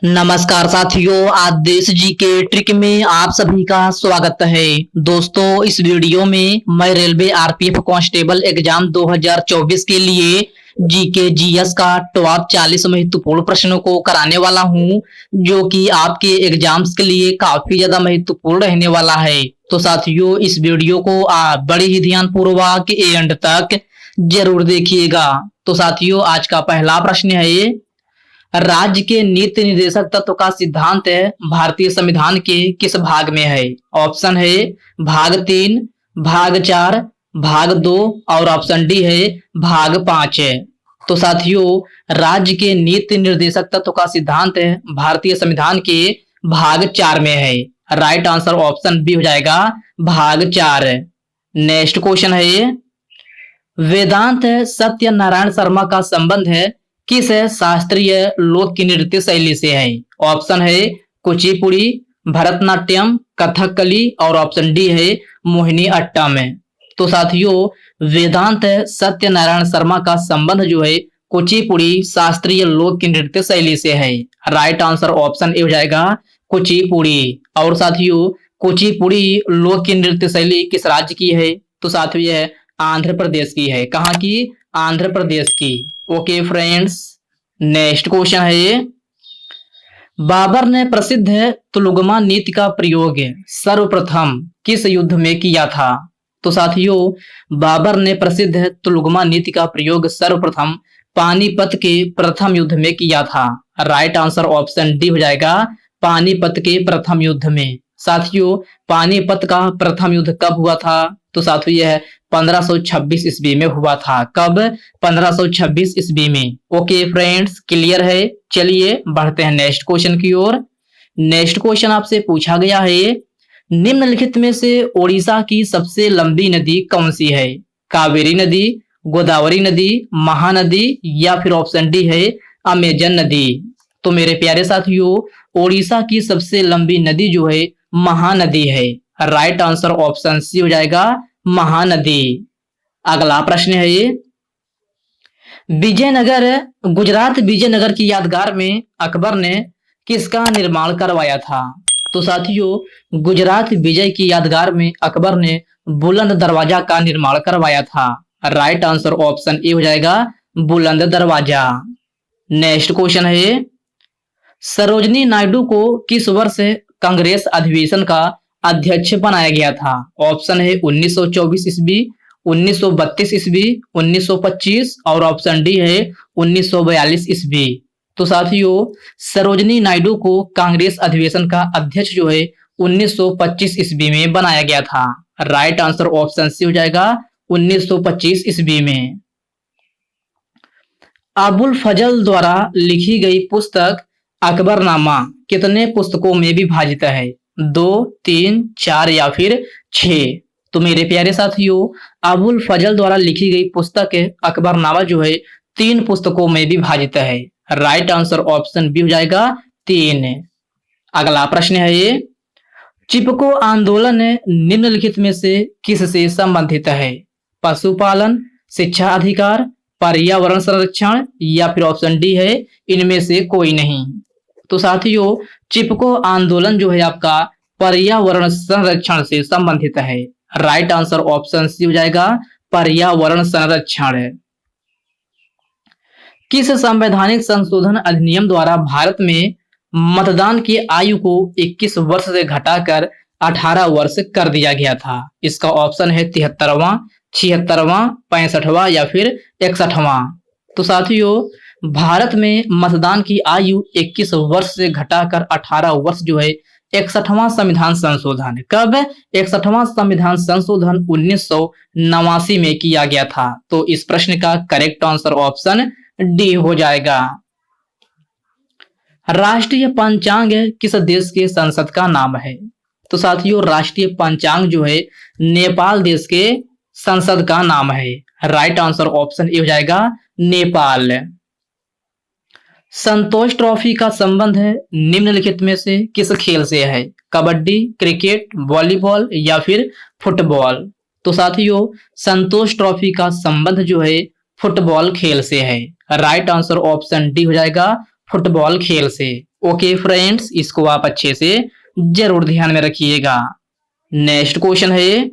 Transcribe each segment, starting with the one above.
नमस्कार साथियों, आज देश जी के ट्रिक में आप सभी का स्वागत है। दोस्तों, इस वीडियो में मैं रेलवे आरपीएफ कांस्टेबल एग्जाम 2024 के लिए जीके जीएस का टॉप 40 महत्वपूर्ण प्रश्नों को कराने वाला हूं, जो कि आपके एग्जाम्स के लिए काफी ज्यादा महत्वपूर्ण रहने वाला है। तो साथियों, इस वीडियो को आप बड़े ही ध्यान पूर्वक एंड तक जरूर देखिएगा। तो साथियों, आज का पहला प्रश्न है, राज्य के नीति निर्देशक तत्व का सिद्धांत है भारतीय संविधान के किस भाग में है? ऑप्शन है भाग 3, भाग 4, भाग 2 और ऑप्शन डी है भाग 5 है। तो साथियों, राज्य के नीति निर्देशक तत्व का सिद्धांत है भारतीय संविधान के भाग 4 में है। राइट आंसर ऑप्शन बी हो जाएगा भाग 4। नेक्स्ट क्वेश्चन है, वेदांत सत्यनारायण शर्मा का संबंध है किस शास्त्रीय लोक नृत्य शैली से है? ऑप्शन है कुचिपुड़ी, भरतनाट्यम, कथकली और ऑप्शन डी है मोहिनी अट्टम। तो साथियों, वेदांत सत्यनारायण शर्मा का संबंध जो है कुचिपुड़ी शास्त्रीय लोक नृत्य शैली से है। राइट आंसर ऑप्शन ए हो जाएगा कुचिपुड़ी। और साथियों, कुचिपुड़ी लोक नृत्य शैली किस राज्य की है? तो साथियों, यह आंध्र प्रदेश की है। कहाँ की? आंध्र प्रदेश की। ओके फ्रेंड्स, नेक्स्ट क्वेश्चन है, बाबर ने प्रसिद्ध तुलुगमा नीति का प्रयोग सर्वप्रथम किस युद्ध में किया था? तो साथियों, बाबर ने प्रसिद्ध तुलुगमा नीति का प्रयोग सर्वप्रथम पानीपत के प्रथम युद्ध में किया था। राइट आंसर ऑप्शन डी हो जाएगा पानीपत के प्रथम युद्ध में। साथियों, पानीपत का प्रथम युद्ध कब हुआ था? तो साथियों, यह 1526 ईस्वी में हुआ था। कब? 1526 ईस्वी में। ओके फ्रेंड्स, क्लियर है। चलिए बढ़ते हैं नेक्स्ट क्वेश्चन की ओर। नेक्स्ट क्वेश्चन आपसे पूछा गया है, निम्नलिखित में से ओडिशा की सबसे लंबी नदी कौन सी है? कावेरी नदी, गोदावरी नदी, महानदी या फिर ऑप्शन डी है अमेजन नदी। तो मेरे प्यारे साथियों, ओडिशा की सबसे लंबी नदी जो है महानदी है। राइट आंसर ऑप्शन सी हो जाएगा महानदी। अगला प्रश्न है ये, विजयनगर गुजरात विजयनगर की यादगार में अकबर ने किसका निर्माण करवाया था? तो साथियों, गुजरात विजय की यादगार में अकबर ने बुलंद दरवाजा का निर्माण करवाया था। राइट आंसर ऑप्शन ए हो जाएगा बुलंद दरवाजा। नेक्स्ट क्वेश्चन है, सरोजनी नायडू को किस वर्ष कांग्रेस अधिवेशन का अध्यक्ष बनाया गया था? ऑप्शन है 1924 ईस्वी, 1932 ईस्वी, 1925 और ऑप्शन डी है 1942 ईस्वी। तो साथियों, सरोजनी नायडू को कांग्रेस अधिवेशन का अध्यक्ष जो है 1925 ईस्वी में बनाया गया था। राइट आंसर ऑप्शन सी हो जाएगा 1925 ईस्वी में। अबुल फजल द्वारा लिखी गई पुस्तक अकबरनामा कितने पुस्तकों में विभाजित है? 2, 3, 4 या फिर 6? तो मेरे प्यारे साथियों, अबुल फजल द्वारा लिखी गई पुस्तक अकबरनामा जो है 3 पुस्तकों में विभाजित है। राइट आंसर ऑप्शन बी हो जाएगा 3। अगला प्रश्न है ये, चिपको आंदोलन निम्नलिखित में से किससे संबंधित है? पशुपालन, शिक्षा अधिकार, पर्यावरण संरक्षण या फिर ऑप्शन डी है इनमें से कोई नहीं। तो साथियों, चिपको आंदोलन जो है आपका पर्यावरण संरक्षण से संबंधित है। राइट आंसर ऑप्शन सी हो जाएगा पर्यावरण संरक्षण। किस संवैधानिक संशोधन अधिनियम द्वारा भारत में मतदान की आयु को 21 वर्ष से घटाकर 18 वर्ष कर दिया गया था? इसका ऑप्शन है 73वां, 76वां, 65वां या फिर 61वां। तो साथियों, भारत में मतदान की आयु 21 वर्ष से घटाकर 18 वर्ष जो है 61वां संविधान संशोधन। कब? 61वां संविधान संशोधन 1989 में किया गया था। तो इस प्रश्न का करेक्ट आंसर ऑप्शन डी हो जाएगा। राष्ट्रीय पंचांग किस देश के संसद का नाम है? तो साथियों, राष्ट्रीय पंचांग जो है नेपाल देश के संसद का नाम है। राइट आंसर ऑप्शन ए हो जाएगा नेपाल। संतोष ट्रॉफी का संबंध है निम्नलिखित में से किस खेल से है? कबड्डी, क्रिकेट, वॉलीबॉल या फिर फुटबॉल? तो साथियों, संतोष ट्रॉफी का संबंध जो है फुटबॉल खेल से है। राइट आंसर ऑप्शन डी हो जाएगा फुटबॉल खेल से। ओके फ्रेंड्स, इसको आप अच्छे से जरूर ध्यान में रखिएगा। नेक्स्ट क्वेश्चन है,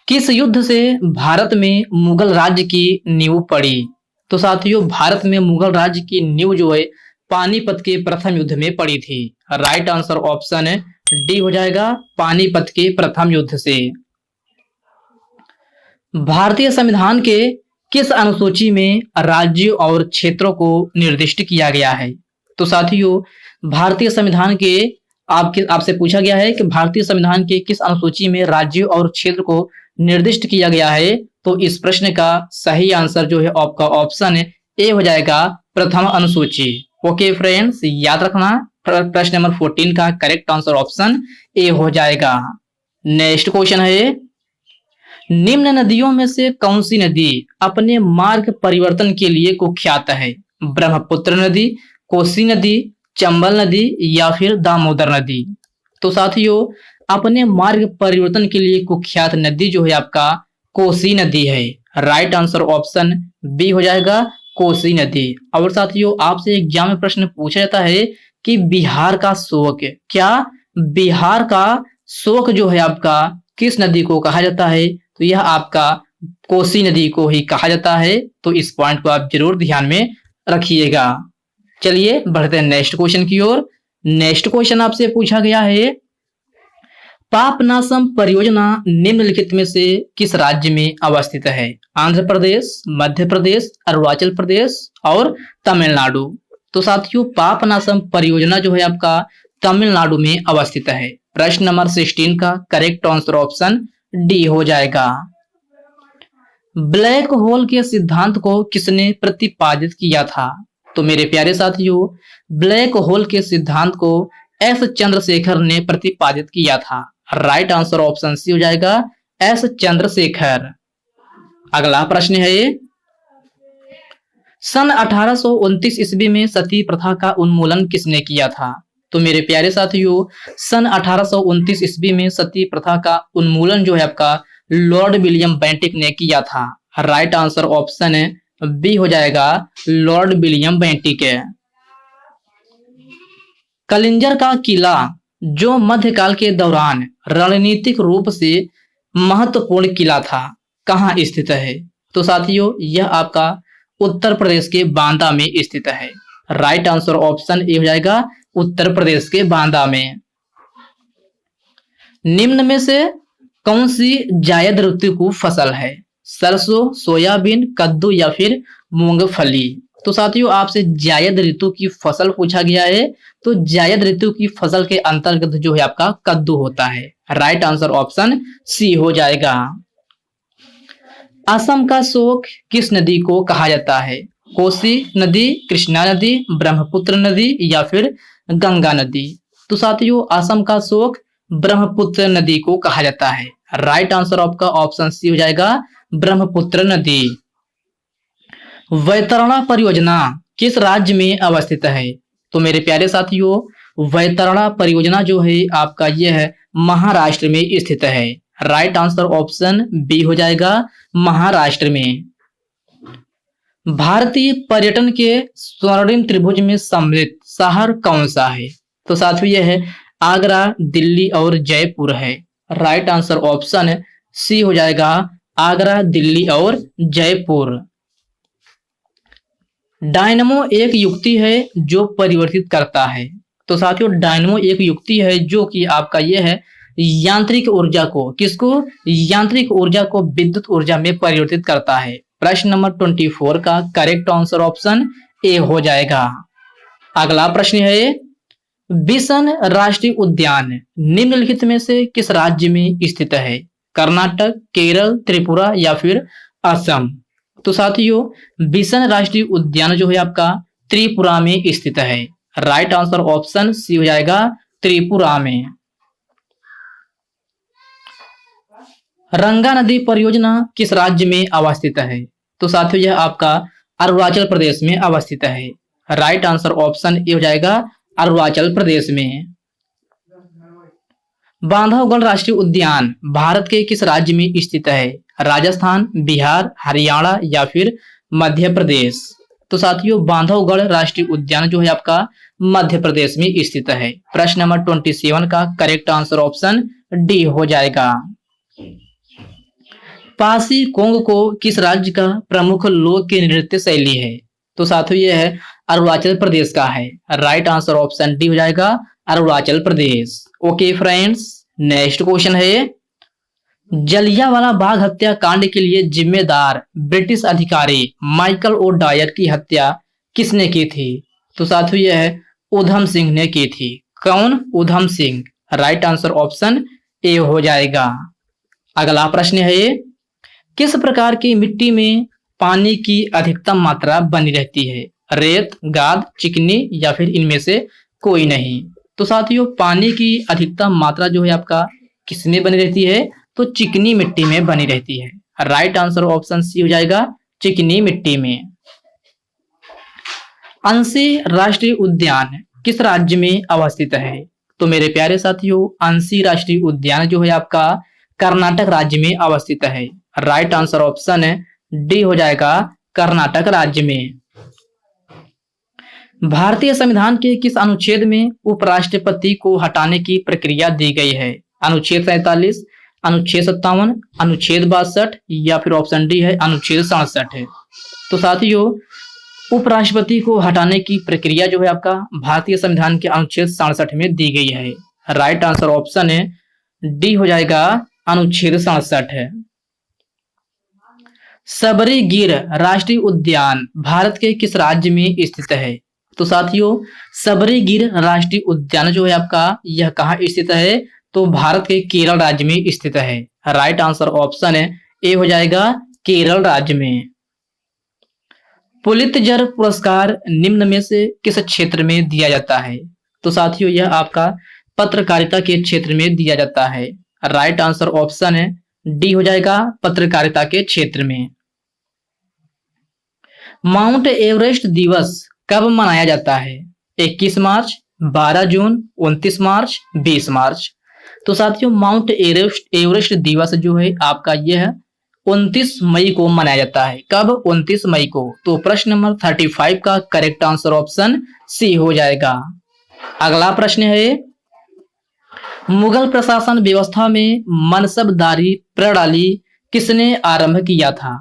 किस युद्ध से भारत में मुगल राज्य की नींव पड़ी? तो साथियों, भारत में मुगल राज्य की नींव जो है पानीपत के प्रथम युद्ध में पड़ी थी। राइट आंसर ऑप्शन डी हो जाएगा, पानीपत के प्रथम युद्ध से। भारतीय संविधान के किस अनुसूची में राज्यों और क्षेत्रों को निर्दिष्ट किया गया है? तो साथियों, भारतीय संविधान के आपसे पूछा गया है कि भारतीय संविधान के किस अनुसूची में राज्यों और क्षेत्र को निर्दिष्ट किया गया है। तो इस प्रश्न का सही आंसर जो है आपका ऑप्शन ए हो जाएगा, प्रथम अनुसूची। ओके फ्रेंड्स, याद रखना, प्रश्न नंबर 14 का करेक्ट आंसर ऑप्शन ए हो जाएगा। नेक्स्ट क्वेश्चन है, निम्न नदियों में से कौन सी नदी अपने मार्ग परिवर्तन के लिए कुख्यात है? ब्रह्मपुत्र नदी, कोसी नदी, चंबल नदी या फिर दामोदर नदी? तो साथियों, अपने मार्ग परिवर्तन के लिए कुख्यात नदी जो है आपका कोसी नदी है। राइट आंसर ऑप्शन बी हो जाएगा, कोसी नदी। और साथियों, आपसे एग्जाम में प्रश्न पूछा जाता है कि बिहार का शोक, क्या बिहार का शोक जो है आपका किस नदी को कहा जाता है? तो यह आपका कोसी नदी को ही कहा जाता है। तो इस पॉइंट को आप जरूर ध्यान में रखिएगा। चलिए बढ़ते हैं नेक्स्ट क्वेश्चन की ओर। नेक्स्ट क्वेश्चन आपसे पूछा गया है, पापनासम परियोजना निम्नलिखित में से किस राज्य में अवस्थित है? आंध्र प्रदेश, मध्य प्रदेश, अरुणाचल प्रदेश और तमिलनाडु? तो साथियों, पापनासम परियोजना जो है आपका तमिलनाडु में अवस्थित है। प्रश्न नंबर 16 का करेक्ट आंसर ऑप्शन डी हो जाएगा। ब्लैक होल के सिद्धांत को किसने प्रतिपादित किया था? तो मेरे प्यारे साथियों, ब्लैक होल के सिद्धांत को एस चंद्रशेखर ने प्रतिपादित किया था। राइट आंसर ऑप्शन सी हो जाएगा, एस चंद्रशेखर। अगला प्रश्न है, सन 1829 ईस्वी में सती प्रथा का उन्मूलन किसने किया था? तो मेरे प्यारे साथियों, सन 1829 ईस्वी में सती प्रथा का उन्मूलन जो है आपका लॉर्ड विलियम बेंटिक ने किया था। राइट आंसर ऑप्शन बी हो जाएगा, लॉर्ड विलियम बेंटिक। कलिंजर का किला जो मध्यकाल के दौरान रणनीतिक रूप से महत्वपूर्ण किला था, कहाँ स्थित है? तो साथियों, यह आपका उत्तर प्रदेश के बांदा में स्थित है। राइट आंसर ऑप्शन ए हो जाएगा, उत्तर प्रदेश के बांदा में। निम्न में से कौन सी जायद ऋतु की फसल है? सरसों, सोयाबीन, कद्दू या फिर मूंगफली? तो साथियों, आपसे जायद ऋतु की फसल पूछा गया है। तो जायद ऋतु की फसल के अंतर्गत जो है आपका कद्दू होता है। राइट आंसर ऑप्शन सी हो जाएगा। असम का शोक किस नदी को कहा जाता है? कोसी नदी, कृष्णा नदी, ब्रह्मपुत्र नदी या फिर गंगा नदी? तो साथियों, असम का शोक ब्रह्मपुत्र नदी को कहा जाता है। राइट आंसर आपका ऑप्शन सी हो जाएगा, ब्रह्मपुत्र नदी। वैतरणा परियोजना किस राज्य में अवस्थित है? तो मेरे प्यारे साथियों, वैतरणा परियोजना जो है आपका यह महाराष्ट्र में स्थित है। राइट आंसर ऑप्शन बी हो जाएगा, महाराष्ट्र में। भारतीय पर्यटन के स्वर्णिम त्रिभुज में सम्मिलित शहर कौन सा है? तो साथियों, यह है आगरा, दिल्ली और जयपुर है। राइट आंसर ऑप्शन सी हो जाएगा, आगरा, दिल्ली और जयपुर। डायनमो एक युक्ति है जो परिवर्तित करता है। तो साथियों, डायनमो एक युक्ति है जो कि आपका यह है यांत्रिक ऊर्जा को, किसको? यांत्रिक ऊर्जा को विद्युत ऊर्जा में परिवर्तित करता है। प्रश्न नंबर 24 का करेक्ट आंसर ऑप्शन ए हो जाएगा। अगला प्रश्न है, बिसन राष्ट्रीय उद्यान निम्नलिखित में से किस राज्य में स्थित है? कर्नाटक, केरल, त्रिपुरा या फिर असम? तो साथियों, बिसन राष्ट्रीय उद्यान जो है आपका त्रिपुरा में स्थित है। राइट आंसर ऑप्शन सी हो जाएगा, त्रिपुरा में। रंगा नदी परियोजना किस राज्य में अवस्थित है? तो साथियों, यह आपका अरुणाचल प्रदेश में अवस्थित है। राइट आंसर ऑप्शन ए हो जाएगा, अरुणाचल प्रदेश में। बांधवगढ़ राष्ट्रीय उद्यान भारत के किस राज्य में स्थित है? राजस्थान, बिहार, हरियाणा या फिर मध्य प्रदेश? तो साथियों बांधवगढ़ राष्ट्रीय उद्यान जो है आपका मध्य प्रदेश में स्थित है। प्रश्न नंबर 27 का करेक्ट आंसर ऑप्शन डी हो जाएगा। पासी कोंग को किस राज्य का प्रमुख लोक नृत्य शैली है? तो साथियों यह है अरुणाचल प्रदेश का है। राइट आंसर ऑप्शन डी हो जाएगा Arunachal Pradesh. Okay friends, next question है जलियांवाला बाग हत्याकांड के लिए जिम्मेदार ब्रिटिश अधिकारी माइकल ओ डायर की हत्या किसने की थी? तो साथियों यह है उधम सिंह ने की थी। कौन? Udham Singh. Right answer option A हो जाएगा। अगला प्रश्न है किस प्रकार की मिट्टी में पानी की अधिकतम मात्रा बनी रहती है? रेत, गाद, चिकनी या फिर इनमें से कोई नहीं। तो साथियों पानी की अधिकतम मात्रा जो है आपका किसमें बनी रहती है? तो चिकनी मिट्टी में बनी रहती है। राइट आंसर ऑप्शन सी हो जाएगा चिकनी मिट्टी में। अंशी राष्ट्रीय उद्यान किस राज्य में अवस्थित है? तो मेरे प्यारे साथियों अंशी राष्ट्रीय उद्यान जो है आपका कर्नाटक राज्य में अवस्थित है। राइट आंसर ऑप्शन डी हो जाएगा कर्नाटक राज्य में। भारतीय संविधान के किस अनुच्छेद में उपराष्ट्रपति को हटाने की प्रक्रिया दी गई है? अनुच्छेद 47, अनुच्छेद 57, अनुच्छेद 62 या फिर ऑप्शन डी है अनुच्छेद 67 है। तो साथियों उपराष्ट्रपति को हटाने की प्रक्रिया जो है आपका भारतीय संविधान के अनुच्छेद 67 में दी गई है। राइट आंसर ऑप्शन है डी हो जाएगा अनुच्छेद 67 है। सबरी गिर राष्ट्रीय उद्यान भारत के किस राज्य में स्थित है? तो साथियों सबरी गिर राष्ट्रीय उद्यान जो है आपका यह कहाँ स्थित है? तो भारत के केरल राज्य में स्थित है। राइट आंसर ऑप्शन है ए हो जाएगा केरल राज्य में। पुलित्जर पुरस्कार निम्न में से किस क्षेत्र में दिया जाता है? तो साथियों यह आपका पत्रकारिता के क्षेत्र में दिया जाता है। राइट आंसर ऑप्शन है डी हो जाएगा पत्रकारिता के क्षेत्र में। माउंट एवरेस्ट दिवस कब मनाया जाता है? 21 मार्च, 12 जून, 29 मार्च, 20 मार्च। तो साथियों माउंट एवरेस्ट दिवस जो है आपका यह 29 मई को मनाया जाता है। कब? 29 मई को। तो प्रश्न नंबर 35 का करेक्ट आंसर ऑप्शन सी हो जाएगा। अगला प्रश्न है मुगल प्रशासन व्यवस्था में मनसबदारी प्रणाली किसने आरंभ किया था?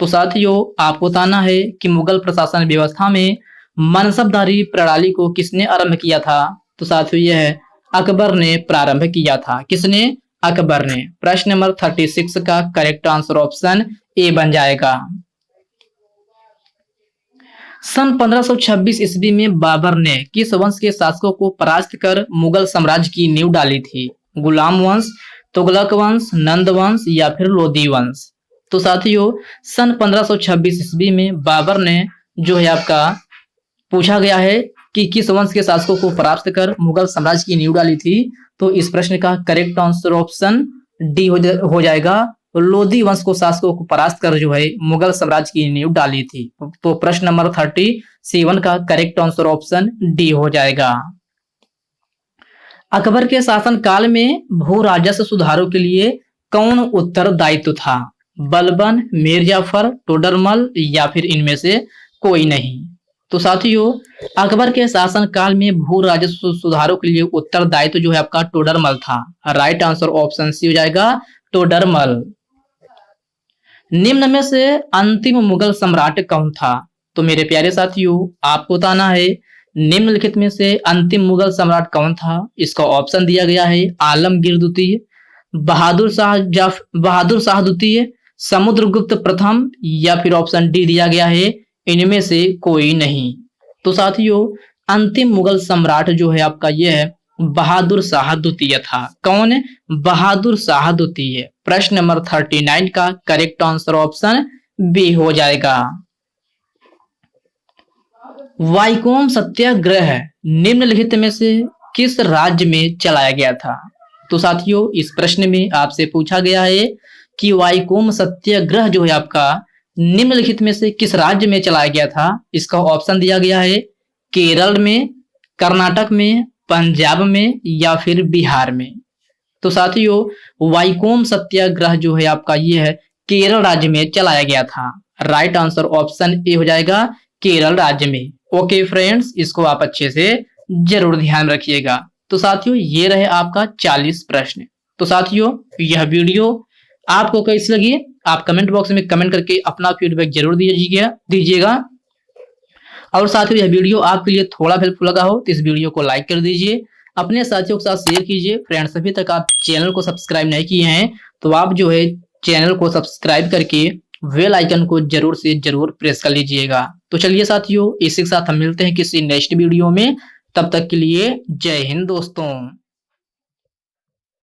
तो साथियों आपको बताना है कि मुगल प्रशासन व्यवस्था में मनसबदारी प्रणाली को किसने आरंभ किया था? तो साथियों यह अकबर ने प्रारंभ किया था। किसने? अकबर ने। प्रश्न नंबर 36 का करेक्ट आंसर ऑप्शन ए बन जाएगा। सन 1526 ईस्वी में बाबर ने किस वंश के शासकों को परास्त कर मुगल साम्राज्य की नींव डाली थी? गुलाम वंश, तुगलक वंश, नंद वंश या फिर लोधी वंश। तो साथियों सन 1526 ईस्वी में बाबर ने जो है आपका पूछा गया है कि किस वंश के शासकों को परास्त कर मुगल साम्राज्य की नींव डाली थी? तो इस प्रश्न का करेक्ट आंसर ऑप्शन डी हो जाएगा लोधी वंश को शासकों को परास्त कर जो है मुगल साम्राज्य की नींव डाली थी। तो प्रश्न नंबर 37 का करेक्ट आंसर ऑप्शन डी हो जाएगा। अकबर के शासन काल में भू राजस्व सुधारों के लिए कौन उत्तरदायित्व था? बलबन, मीर जाफर, टोडरमल या फिर इनमें से कोई नहीं। तो साथियों अकबर के शासन काल में भू राजस्व सुधारों के लिए उत्तरदायित्व जो है आपका टोडरमल था। राइट आंसर ऑप्शन सी हो जाएगा टोडरमल। निम्न में से अंतिम मुगल सम्राट कौन था? तो मेरे प्यारे साथियों आपको बताना है निम्नलिखित में से अंतिम मुगल सम्राट कौन था? इसका ऑप्शन दिया गया है आलमगीर द्वितीय, बहादुर शाह द्वितीय, समुद्रगुप्त प्रथम या फिर ऑप्शन डी दिया गया है इनमें से कोई नहीं। तो साथियों अंतिम मुगल सम्राट जो है आपका यह है बहादुर शाह द्वितीय था। कौन? बहादुर शाह द्वितीय। प्रश्न नंबर 39 का करेक्ट आंसर ऑप्शन बी हो जाएगा। वाइकोम सत्याग्रह निम्नलिखित में से किस राज्य में चलाया गया था? तो साथियों इस प्रश्न में आपसे पूछा गया है कि वाइकोम सत्याग्रह जो है आपका निम्नलिखित में से किस राज्य में चलाया गया था? इसका ऑप्शन दिया गया है केरल में, कर्नाटक में, पंजाब में या फिर बिहार में। तो साथियों वाइकोम सत्याग्रह जो है आपका ये है केरल राज्य में चलाया गया था। राइट आंसर ऑप्शन ए हो जाएगा केरल राज्य में। ओके फ्रेंड्स, इसको आप अच्छे से जरूर ध्यान रखिएगा। तो साथियों, ये रहे आपका 40 प्रश्न। तो साथियों, यह वीडियो आपको कैसी लगी आप कमेंट बॉक्स में कमेंट करके अपना फीडबैक जरूर दीजिएगा। और साथियों, यह वीडियो आपके लिए थोड़ा हेल्पफुल लगा हो तो इस वीडियो को लाइक कर दीजिए, अपने साथियों के साथ शेयर कीजिए। फ्रेंड्स, अभी तक आप चैनल को सब्सक्राइब नहीं किए हैं तो आप जो है चैनल को सब्सक्राइब करके बेल आइकन को जरूर से जरूर प्रेस कर लीजिएगा। तो चलिए साथियों, इसी के साथ हम मिलते हैं किसी नेक्स्ट वीडियो में। तब तक के लिए जय हिंद दोस्तों।